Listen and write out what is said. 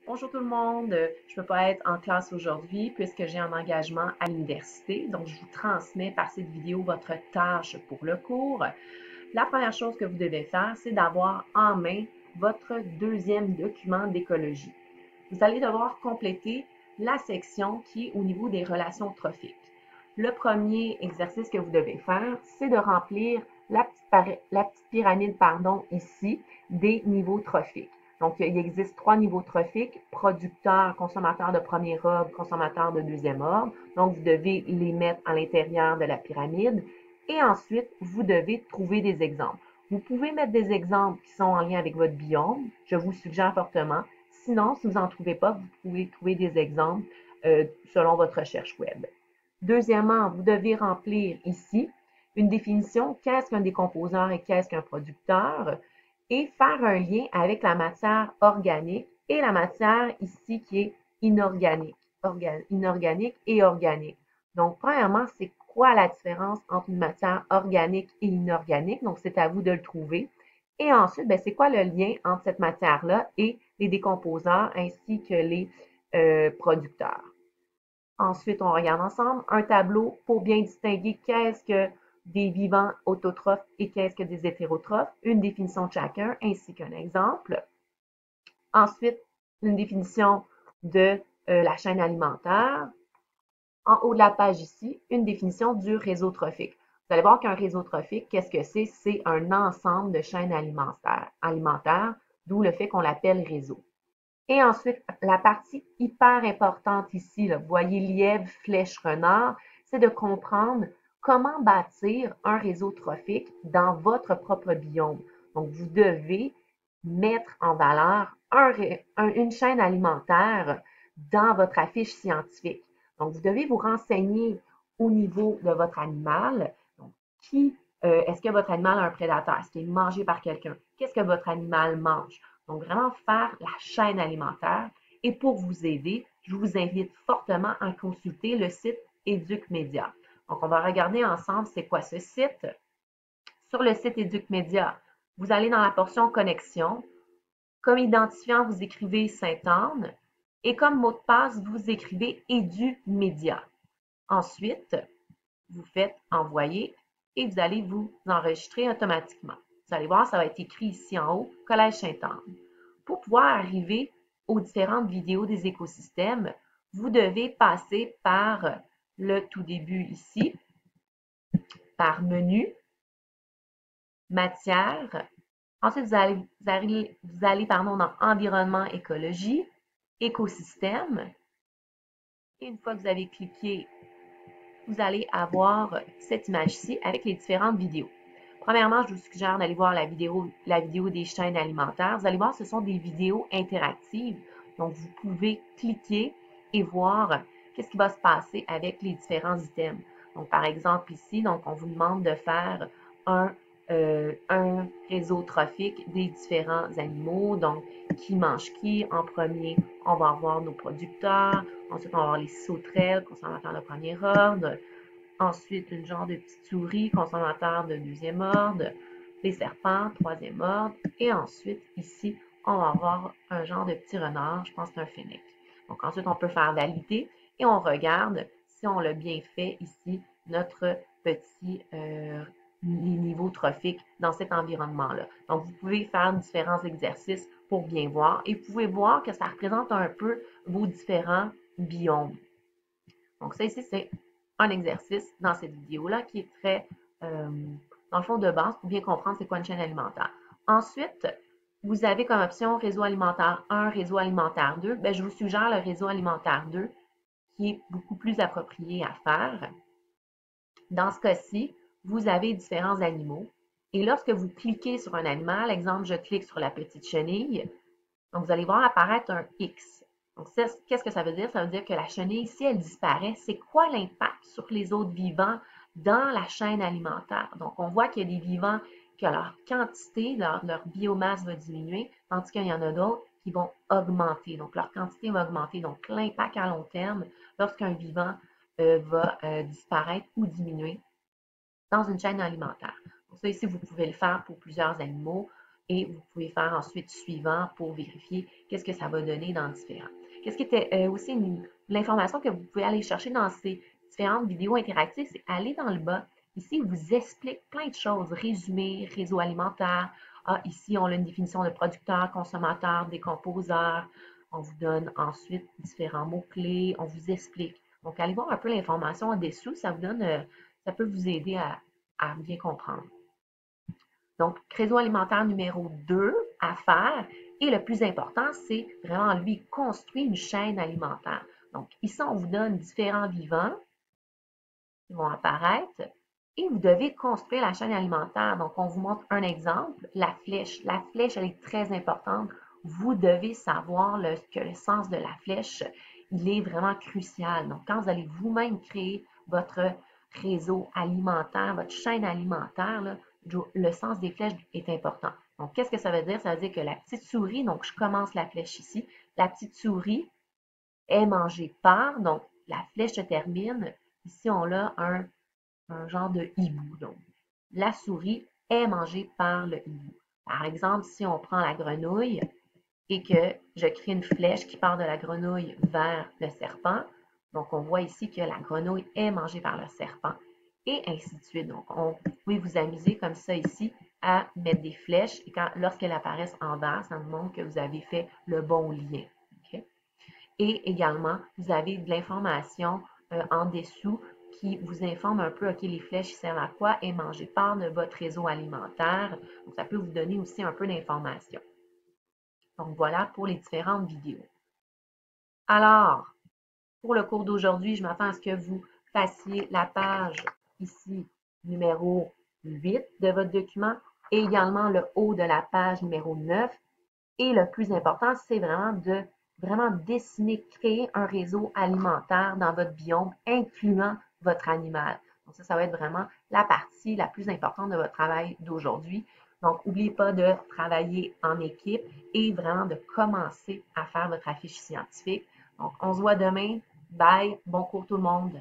Bonjour tout le monde, je ne peux pas être en classe aujourd'hui puisque j'ai un engagement à l'université, donc je vous transmets par cette vidéo votre tâche pour le cours. La première chose que vous devez faire, c'est d'avoir en main votre deuxième document d'écologie. Vous allez devoir compléter la section qui est au niveau des relations trophiques. Le premier exercice que vous devez faire, c'est de remplir la petite pyramide ici des niveaux trophiques. Donc, il existe 3 niveaux trophiques, producteur, consommateur de premier ordre, consommateur de deuxième ordre. Donc, vous devez les mettre à l'intérieur de la pyramide. Et ensuite, vous devez trouver des exemples. Vous pouvez mettre des exemples qui sont en lien avec votre biome. Je vous suggère fortement. Sinon, si vous n'en trouvez pas, vous pouvez trouver des exemples selon votre recherche web. Deuxièmement, vous devez remplir ici une définition, qu'est-ce qu'un décomposeur et qu'est-ce qu'un producteur, et faire un lien avec la matière organique et la matière ici qui est inorganique, inorganique et organique. Donc, premièrement, c'est quoi la différence entre une matière organique et inorganique? Donc, c'est à vous de le trouver. Et ensuite, c'est quoi le lien entre cette matière-là et les décomposeurs ainsi que les producteurs? Ensuite, on regarde ensemble un tableau pour bien distinguer qu'est-ce que des vivants autotrophes et qu'est-ce que des hétérotrophes, une définition de chacun ainsi qu'un exemple. Ensuite, une définition de la chaîne alimentaire. En haut de la page ici, une définition du réseau trophique. Vous allez voir qu'un réseau trophique, qu'est-ce que c'est? C'est un ensemble de chaînes alimentaires, d'où le fait qu'on l'appelle réseau. Et ensuite, la partie hyper importante ici, là, vous voyez lièvre, flèche, renard, c'est de comprendre comment bâtir un réseau trophique dans votre propre biome. Donc, vous devez mettre en valeur une chaîne alimentaire dans votre affiche scientifique. Donc, vous devez vous renseigner au niveau de votre animal. Donc, est-ce que votre animal a un prédateur? Est-ce qu'il est mangé par quelqu'un? Qu'est-ce que votre animal mange? Donc, vraiment faire la chaîne alimentaire. Et pour vous aider, je vous invite fortement à consulter le site EducMedia. Donc, on va regarder ensemble c'est quoi ce site. Sur le site EducMedia, vous allez dans la portion connexion. Comme identifiant, vous écrivez Sainte-Anne. Et comme mot de passe, vous écrivez EduMedia. Ensuite, vous faites envoyer et vous allez vous enregistrer automatiquement. Vous allez voir, ça va être écrit ici en haut, Collège Sainte-Anne. Pour pouvoir arriver aux différentes vidéos des écosystèmes, vous devez passer par le tout début ici, par menu, matière. Ensuite, vous allez dans environnement, écologie, écosystème. Et une fois que vous avez cliqué, vous allez avoir cette image-ci avec les différentes vidéos. Premièrement, je vous suggère d'aller voir la vidéo des chaînes alimentaires. Vous allez voir, ce sont des vidéos interactives. Donc, vous pouvez cliquer et voir qu'est-ce qui va se passer avec les différents items. Donc, par exemple, ici, donc, on vous demande de faire un réseau trophique des différents animaux. Donc, qui mange qui? En premier, on va avoir nos producteurs. Ensuite, on va avoir les sauterelles, consommateurs de premier ordre. Ensuite, une genre de petite souris, consommateur de deuxième ordre, les serpents, troisième ordre. Et ensuite, ici, on va avoir un genre de petit renard, je pense que c'est un fennec. Donc ensuite, on peut faire valider et on regarde si on l'a bien fait ici, notre petit niveau trophique dans cet environnement-là. Donc, vous pouvez faire différents exercices pour bien voir et vous pouvez voir que ça représente un peu vos différents biomes. Donc, ça ici, c'est un exercice dans cette vidéo-là qui est très, dans le fond, de base pour bien comprendre c'est quoi une chaîne alimentaire. Ensuite, vous avez comme option réseau alimentaire 1, réseau alimentaire 2. Je vous suggère le réseau alimentaire 2 qui est beaucoup plus approprié à faire. Dans ce cas-ci, vous avez différents animaux. Et lorsque vous cliquez sur un animal, exemple, je clique sur la petite chenille, donc vous allez voir apparaître un X. Donc, qu'est-ce que ça veut dire? Ça veut dire que la chenille, si elle disparaît, c'est quoi l'impact sur les autres vivants dans la chaîne alimentaire? Donc, on voit qu'il y a des vivants que leur quantité, leur biomasse va diminuer, tandis qu'il y en a d'autres qui vont augmenter. Donc, leur quantité va augmenter. Donc, l'impact à long terme, lorsqu'un vivant va disparaître ou diminuer dans une chaîne alimentaire. Donc, ça, ici, vous pouvez le faire pour plusieurs animaux. et vous pouvez faire ensuite suivant pour vérifier qu'est-ce que ça va donner dans différents. Qu'est-ce qui était aussi l'information que vous pouvez aller chercher dans ces différentes vidéos interactives, c'est aller dans le bas. Ici, il vous explique plein de choses, résumé, réseau alimentaire. Ah, ici, on a une définition de producteur, consommateur, décomposeur. On vous donne ensuite différents mots-clés, on vous explique. Donc, allez voir un peu l'information en dessous, ça vous donne, ça peut vous aider à bien comprendre. Donc, réseau alimentaire numéro 2 à faire. Et le plus important, c'est vraiment, lui, construire une chaîne alimentaire. Donc, ici, on vous donne différents vivants qui vont apparaître et vous devez construire la chaîne alimentaire. Donc, on vous montre un exemple, la flèche. La flèche, elle est très importante. Vous devez savoir que le sens de la flèche, il est vraiment crucial. Donc, quand vous allez vous-même créer votre réseau alimentaire, votre chaîne alimentaire, là, le sens des flèches est important. Donc, qu'est-ce que ça veut dire? Ça veut dire que la petite souris, donc je commence la flèche ici, la petite souris est mangée par, donc la flèche se termine. Ici, on a un genre de hibou. Donc, la souris est mangée par le hibou. Par exemple, si on prend la grenouille et que je crée une flèche qui part de la grenouille vers le serpent, donc on voit ici que la grenouille est mangée par le serpent et ainsi de suite. Donc, vous pouvez vous amuser comme ça ici à mettre des flèches et lorsqu'elles apparaissent en bas, ça nous montre que vous avez fait le bon lien. Okay? Et également, vous avez de l'information en dessous qui vous informe un peu, OK, les flèches servent à quoi et mangées par de votre réseau alimentaire. Donc, ça peut vous donner aussi un peu d'informations. Donc, voilà pour les différentes vidéos. Alors, pour le cours d'aujourd'hui, je m'attends à ce que vous fassiez la page ici, numéro 8 de votre document et également le haut de la page numéro 9. Et le plus important, c'est vraiment de dessiner, créer un réseau alimentaire dans votre biome, incluant votre animal. Donc ça va être vraiment la partie la plus importante de votre travail d'aujourd'hui. Donc, n'oubliez pas de travailler en équipe et vraiment de commencer à faire votre affiche scientifique. Donc, on se voit demain. Bye. Bon cours tout le monde.